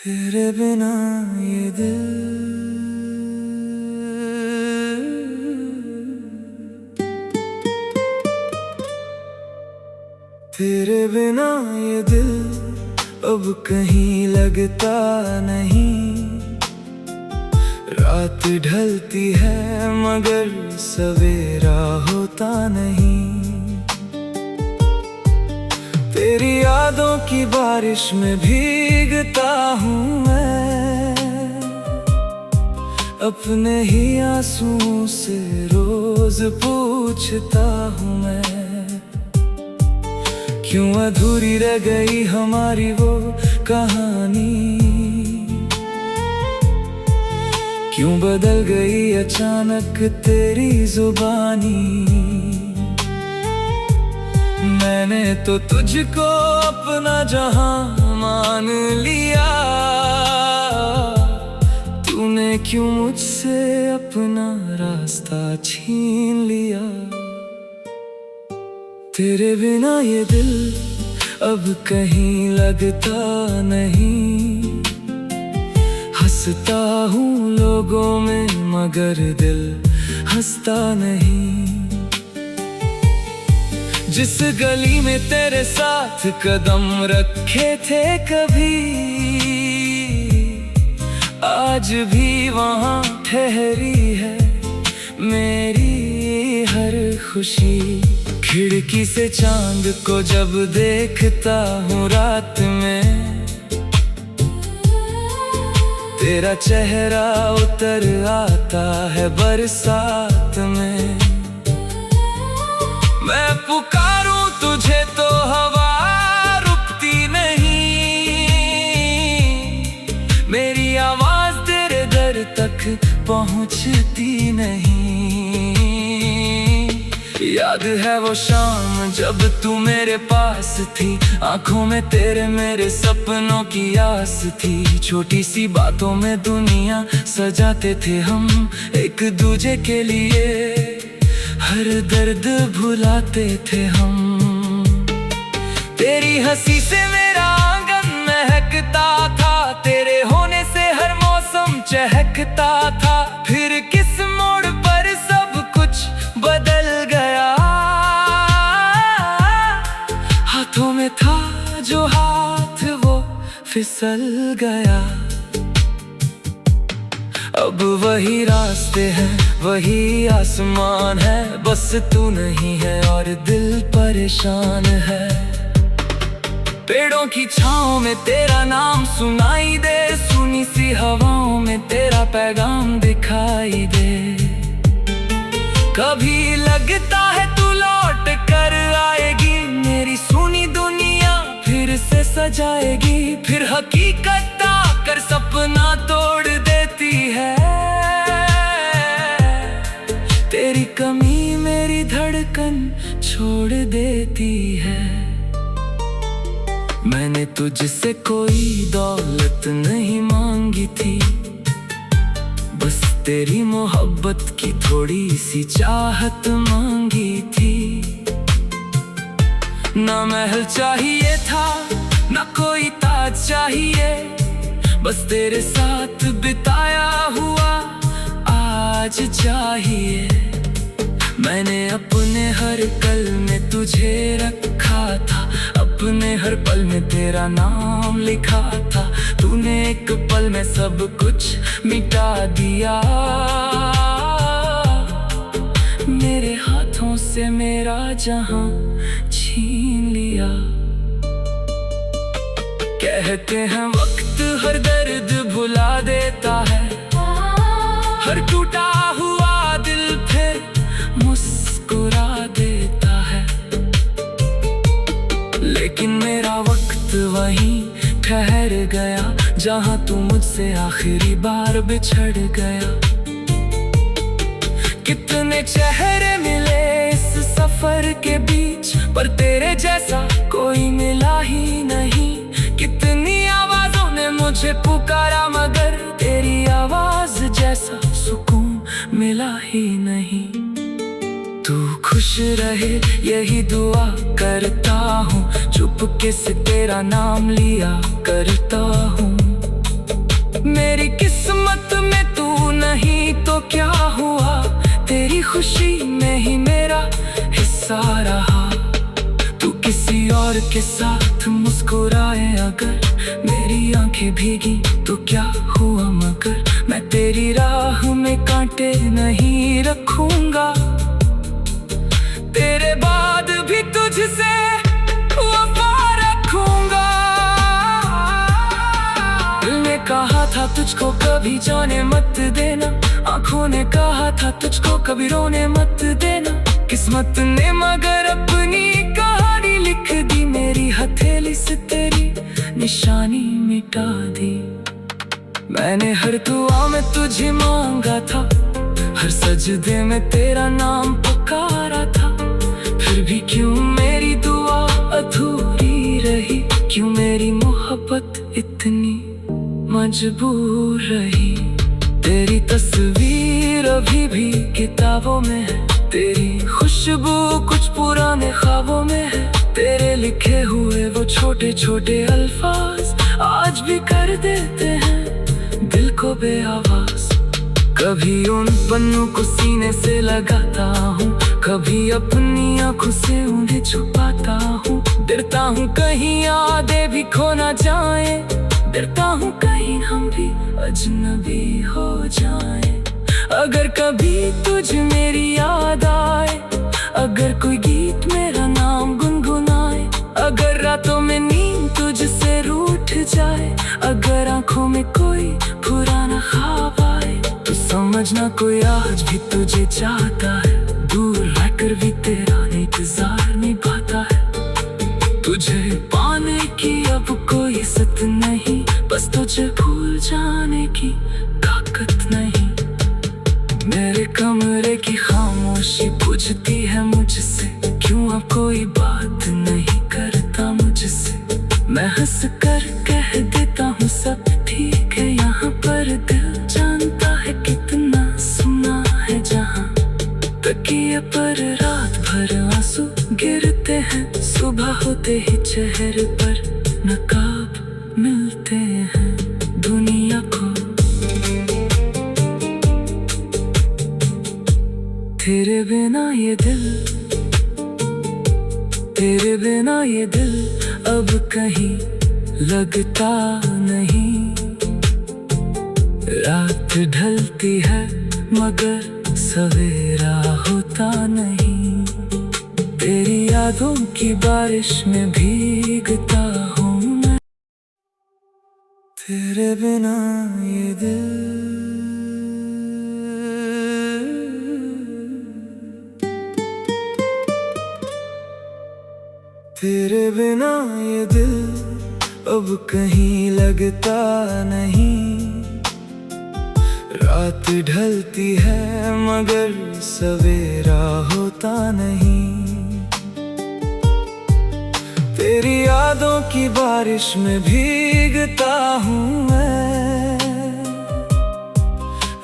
तेरे बिना ये दिल तेरे बिना ये दिल अब कहीं लगता नहीं। रात ढलती है मगर सवेरा होता नहीं। तेरी यादों की बारिश में भीगता हूँ मैं, अपने ही आंसुओं से रोज पूछता हूँ मैं, क्यों अधूरी रह गई हमारी वो कहानी, क्यों बदल गई अचानक तेरी जुबानी। मैंने तो तुझको अपना जहां मान लिया, तूने क्यों मुझसे अपना रास्ता छीन लिया। तेरे बिना ये दिल अब कहीं लगता नहीं। हंसता हूँ लोगों में मगर दिल हंसता नहीं। जिस गली में तेरे साथ कदम रखे थे कभी, आज भी वहाँ ठहरी है मेरी हर खुशी। खिड़की से चांद को जब देखता हूँ रात में, तेरा चेहरा उतर आता है बरसात में। मैं पुकारूं तुझे तो हवा रुकती नहीं, मेरी आवाज तेरे दर तक पहुंचती नहीं। याद है वो शाम जब तू मेरे पास थी, आंखों में तेरे मेरे सपनों की आस थी। छोटी सी बातों में दुनिया सजाते थे हम एक दूजे के लिए, हर दर्द भुलाते थे हम। तेरी हंसी से मेरा आंगन महकता था, तेरे होने से हर मौसम चहकता था। फिर किस मोड़ पर सब कुछ बदल गया, हाथों में था जो हाथ वो फिसल गया। अब वही रास्ते हैं वही आसमान है, बस तू नहीं है और दिल परेशान है। पेड़ों की छांव में तेरा नाम सुनाई दे, सुनी सी हवाओं में तेरा पैगाम दिखाई दे। कभी लगता है तू लौट कर आएगी, मेरी सुनी दुनिया फिर से सजाएगी। फिर हकीकत आकर सपना तोड़ देती है, तेरी कमी मेरी धड़कन छोड़ देती है। मैंने तुझसे कोई दौलत नहीं मांगी थी, बस तेरी मोहब्बत की थोड़ी सी चाहत मांगी थी। ना महल चाहिए था ना कोई ताज चाहिए, बस तेरे साथ बिताया हुआ आज चाहिए। मैंने अपने हर कल में तुझे रखा था, अपने हर पल में तेरा नाम लिखा था। तूने एक पल में सब कुछ मिटा दिया, मेरे हाथों से मेरा जहां छीन लिया। कहते हैं वक्त हर दर्द भुला देता है, हर टूटा हुआ दिल फिर मुस्कुरा देता है। लेकिन मेरा वक्त वहीं ठहर गया जहां तू मुझसे आखिरी बार बिछड़ गया। कितने चेहरे मिले इस सफर के बीच, पर तेरे जैसा कोई मिला ही नहीं। कितनी आवाजों ने मुझे पुकारा मगर तेरी आवाज जैसा सुकून मिला ही नहीं। तू खुश रहे यही दुआ करता हूँ, चुपके से तेरा नाम लिया करता हूँ। प्यार के साथ मुस्कुराए अगर मेरी आंखें भीगी तो क्या हुआ मगर मैं तेरी राह में कांटे नहीं रखूंगा। तेरे बाद भी तुझसे वफा रखूंगा। दिल ने कहा था तुझको कभी जाने मत देना, आंखों ने कहा था तुझको कभी रोने मत देना। किस्मत ने मगर अपनी कहानी लिख दी, मेरी हथेली से तेरी निशानी मिटा दी। मैंने हर दुआ में तुझे मांगा था, हर सजदे में तेरा नाम पुकारा था। फिर भी क्यों मेरी दुआ अधूरी रही, क्यों मेरी मोहब्बत इतनी मजबूर रही। तेरी तस्वीर अभी भी किताबों में है, तेरी खुशबू कुछ पुराने ख्वाबों में है। तेरे लिखे हुए वो छोटे छोटे अल्फाज आज भी कर देते हैं दिल को बेआवाज। कभी उन पन्नों को सीने से लगाता हूँ, कभी अपनी आँखों से उन्हें छुपाता हूँ। डरता हूँ कहीं यादें भी खो ना जाए, डरता हूँ कहीं हम भी अजनबी हो जाए। अगर कभी तुझ मेरी याद आए, अगर कोई गीत मेरा नाम गुनगुनाए, अगर रातों में नींद तुझसे रूठ जाए, अगर आंखों में कोई पुराना ख्वाब आए, तो समझना कोई आज भी तुझे चाहता है। दूर रहकर भी तेरा इंतजार निभाता है। तुझे पाने की अब कोई सत नहीं, बस तुझे भूल जाने की ताकत नहीं। मेरे कमरे की खामोशी पूछती है मुझसे, क्यों अब कोई बात नहीं करता मुझसे। मैं हंस कर कह देता हूँ सब ठीक है यहाँ पर, दिल जानता है कितना सुना है जहाँ। तकिए पर रात भर आंसू गिरते हैं, सुबह होते ही चेहरे पर नकाब मिलते हैं दुनिया को। तेरे बिना ये दिल, तेरे बिना ये दिल अब कहीं लगता नहीं। रात ढलती है मगर सवेरा होता नहीं। तेरी यादों की बारिश में भीगता हूँ मैं। तेरे बिना ये दिल, तेरे बिना ये दिल अब कहीं लगता नहीं। रात ढलती है मगर सवेरा होता नहीं। तेरी यादों की बारिश में भीगता हूँ मैं,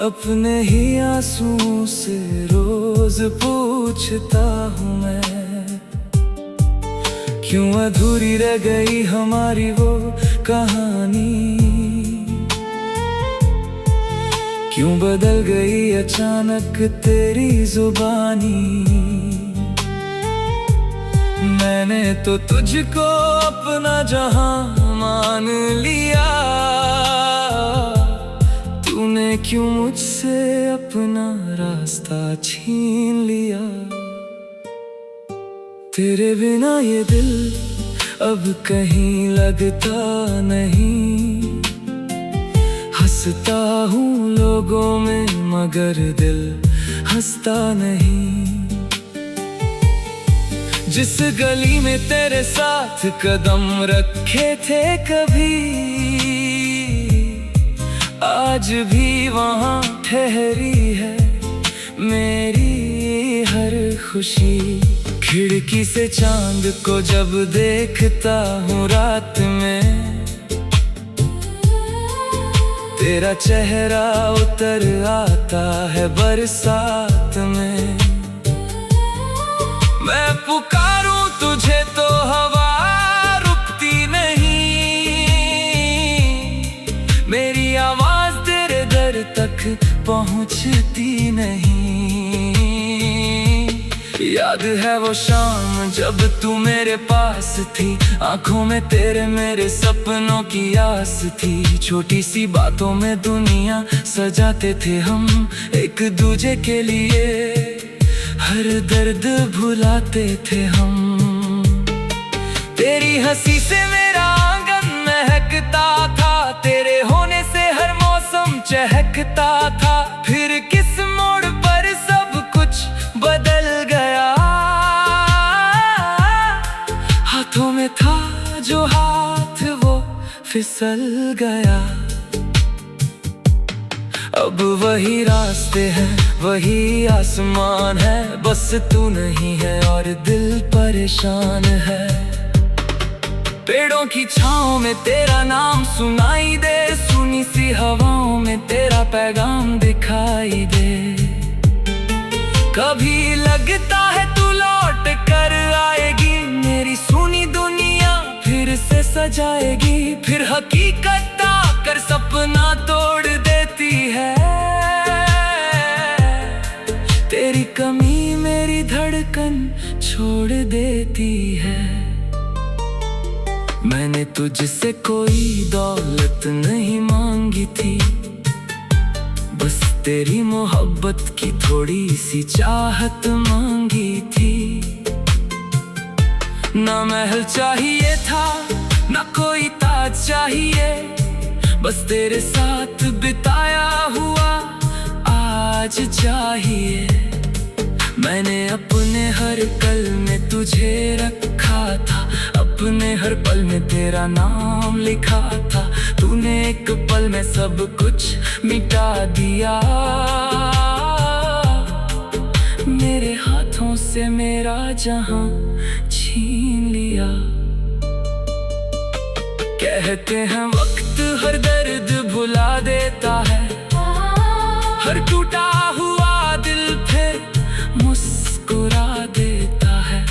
अपने ही आंसुओं से रोज पूछता हूँ मैं। क्यों अधूरी रह गई हमारी वो कहानी, क्यों बदल गई अचानक तेरी जुबानी। मैंने तो तुझको अपना जहां मान लिया, तूने क्यों मुझसे अपना रास्ता छीन लिया। तेरे बिना ये दिल अब कहीं लगता नहीं। हंसता हूँ लोगों में मगर दिल हंसता नहीं। जिस गली में तेरे साथ कदम रखे थे कभी, आज भी वहाँ ठहरी है मेरी हर खुशी। खिड़की से चांद को जब देखता हूँ रात में, तेरा चेहरा उतर आता है बरसात में। मैं पुकारूं तुझे तो हवा रुकती नहीं, मेरी आवाज तेरे दर तक पहुंचती नहीं। याद है वो शाम जब तू मेरे पास थी, आंखों में तेरे मेरे सपनों की आस थी। छोटी सी बातों में दुनिया सजाते थे हम एक दूजे के लिए, हर दर्द भुलाते थे हम। तेरी हंसी से मेरा आंगन महकता था, तेरे होने से हर मौसम चहकता था। फिर किस मोड़ पर सब कुछ बदल गया, हाथों में था जो हाथ वो फिसल गया। अब वही रास्ते हैं वही आसमान है, बस तू नहीं है और दिल परेशान है। पेड़ों की छाँव में तेरा नाम सुनाई दे, सुनी सी हवाओं में तेरा पैगाम दिखाई दे। कभी लगता है तू लौट कर आएगी, मेरी सुनी दुनिया फिर से सजाएगी। फिर हकीकत आकर सपना तोड़ देती है, तेरी कमी मेरी धड़कन छोड़ देती है। मैंने तुझसे कोई दौलत नहीं मांगी थी, बस तेरी मोहब्बत की थोड़ी सी चाहत मांगी थी। ना महल चाहिए था ना कोई ताज चाहिए, बस तेरे साथ बिताया हुआ आज चाहिए। मैंने अपने हर कल में तुझे रखा था, अपने हर पल में तेरा नाम लिखा था। तूने एक पल में सब कुछ मिटा दिया, मेरे हाथों से मेरा जहां छीन लिया। कहते हैं वक्त हर दर्द भुला देता है, हर टूटा हुआ दिल फिर मुस्कुरा देता है।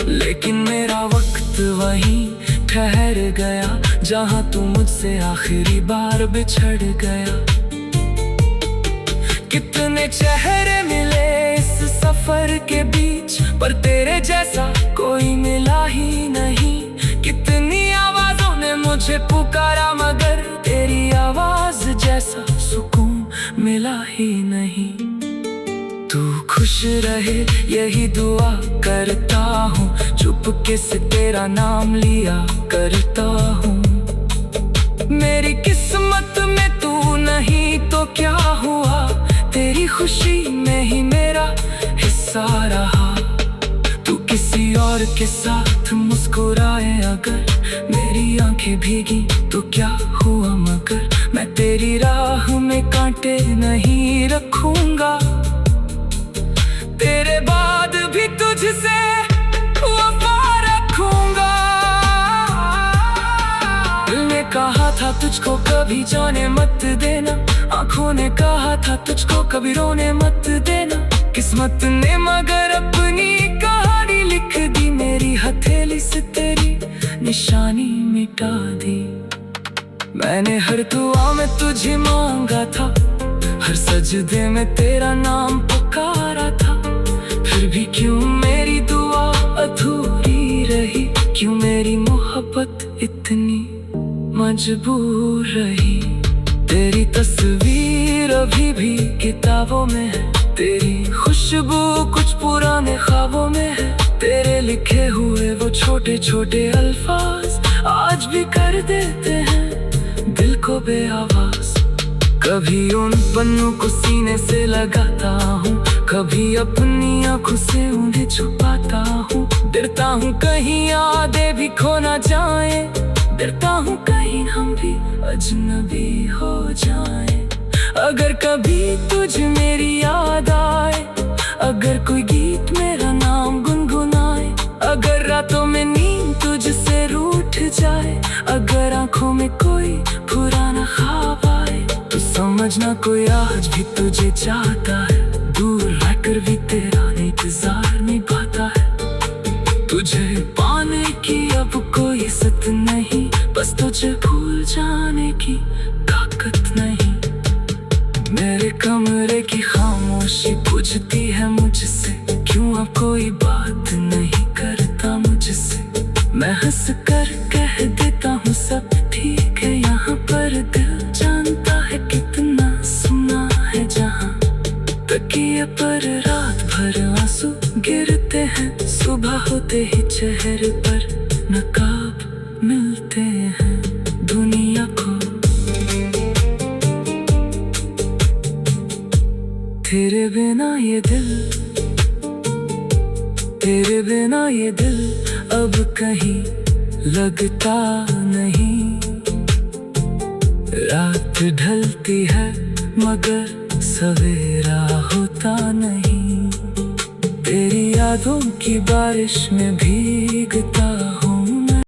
लेकिन मेरा वक्त वहीं ठहर गया, जहां तू मुझसे आखिरी बार बिछड़ गया। कितने चेहरे मिले इस सफर के बीच, पर तेरे जैसा कोई मिला ही नहीं। कितनी आवाजों ने मुझे पुकारा, मगर तेरी आवाज जैसा सुकून मिला ही नहीं। तू खुश रहे यही दुआ करता हूँ, चुपके से तेरा नाम लिया करता हूँ। मेरी किस्मत में तू नहीं तो क्या हुआ, तेरी खुशी में ही मेरा हिस्सा रहा। तू किसी और के साथ मुस्कुराए अगर, मेरी आंखें भीगी तो क्या हुआ मगर। मैं तेरी राह में कांटे नहीं रखूंगा, तेरे बाद भी तुझसे वफा रखूंगा। दिल ने कहा था तुझको कभी जाने मत देना, आंखों ने कहा था तुझको कभी रोने मत देना। किस्मत ने मगर अपनी कहानी लिख दी, मेरी हथेली से तेरी निशानी मिटा दी। मैंने हर दुआ में तुझे मांगा था, हर सजदे में तेरा नाम पुकारा था। फिर भी क्यों मेरी दुआ अधूरी रही, क्यों मेरी मोहब्बत इतनी मजबूर रही। तेरी तस्वीर अभी भी किताबों में है, तेरी खुशबू कुछ पुराने ख्वाबों में है। तेरे लिखे हुए वो छोटे छोटे अल्फाज आज भी कर देते हैं दिल को बेआवाज। कभी उन पन्नों को सीने से लगाता हूँ, कभी अपनी आँखों से उन्हें छुपाता हूँ। डरता हूँ कहीं यादें भी खो ना जाए, डरता हूँ कहीं हम भी अजनबी हो जाए। अगर कभी तुझ मेरी याद आए, अगर कोई गीत मेरा नाम गुनगुनाए, अगर रातों में नींद तुझसे रूठ जाए, अगर आंखों में कोई पुराना ख्वाब आए, तो समझना कोई आज भी तुझे चाहता है। दूर रहकर भी तेरा इंतजार निभाता है। तुझे पाने की अब कोई इज्जत नहीं, बस तुझे भूल जाने की ताकत नहीं। मेरे कमरे की खामोशी बुझती है मुझसे क्यों अब कोई बात नहीं करता मुझसे। मैं हंस कर कह देता हूँ सब ठीक है यहाँ पर, दिल जानता है कितना सुना है जहाँ। तकिए पर रात भर आंसू गिरते हैं, सुबह होते ही चेहरे पर नकाब मिलते हैं दुनिया को। तेरे बिना ये दिल, तेरे बिना ये दिल अब कहीं लगता नहीं। रात ढलती है मगर सवेरा होता नहीं। तेरी यादों की बारिश में भीगता हूँ,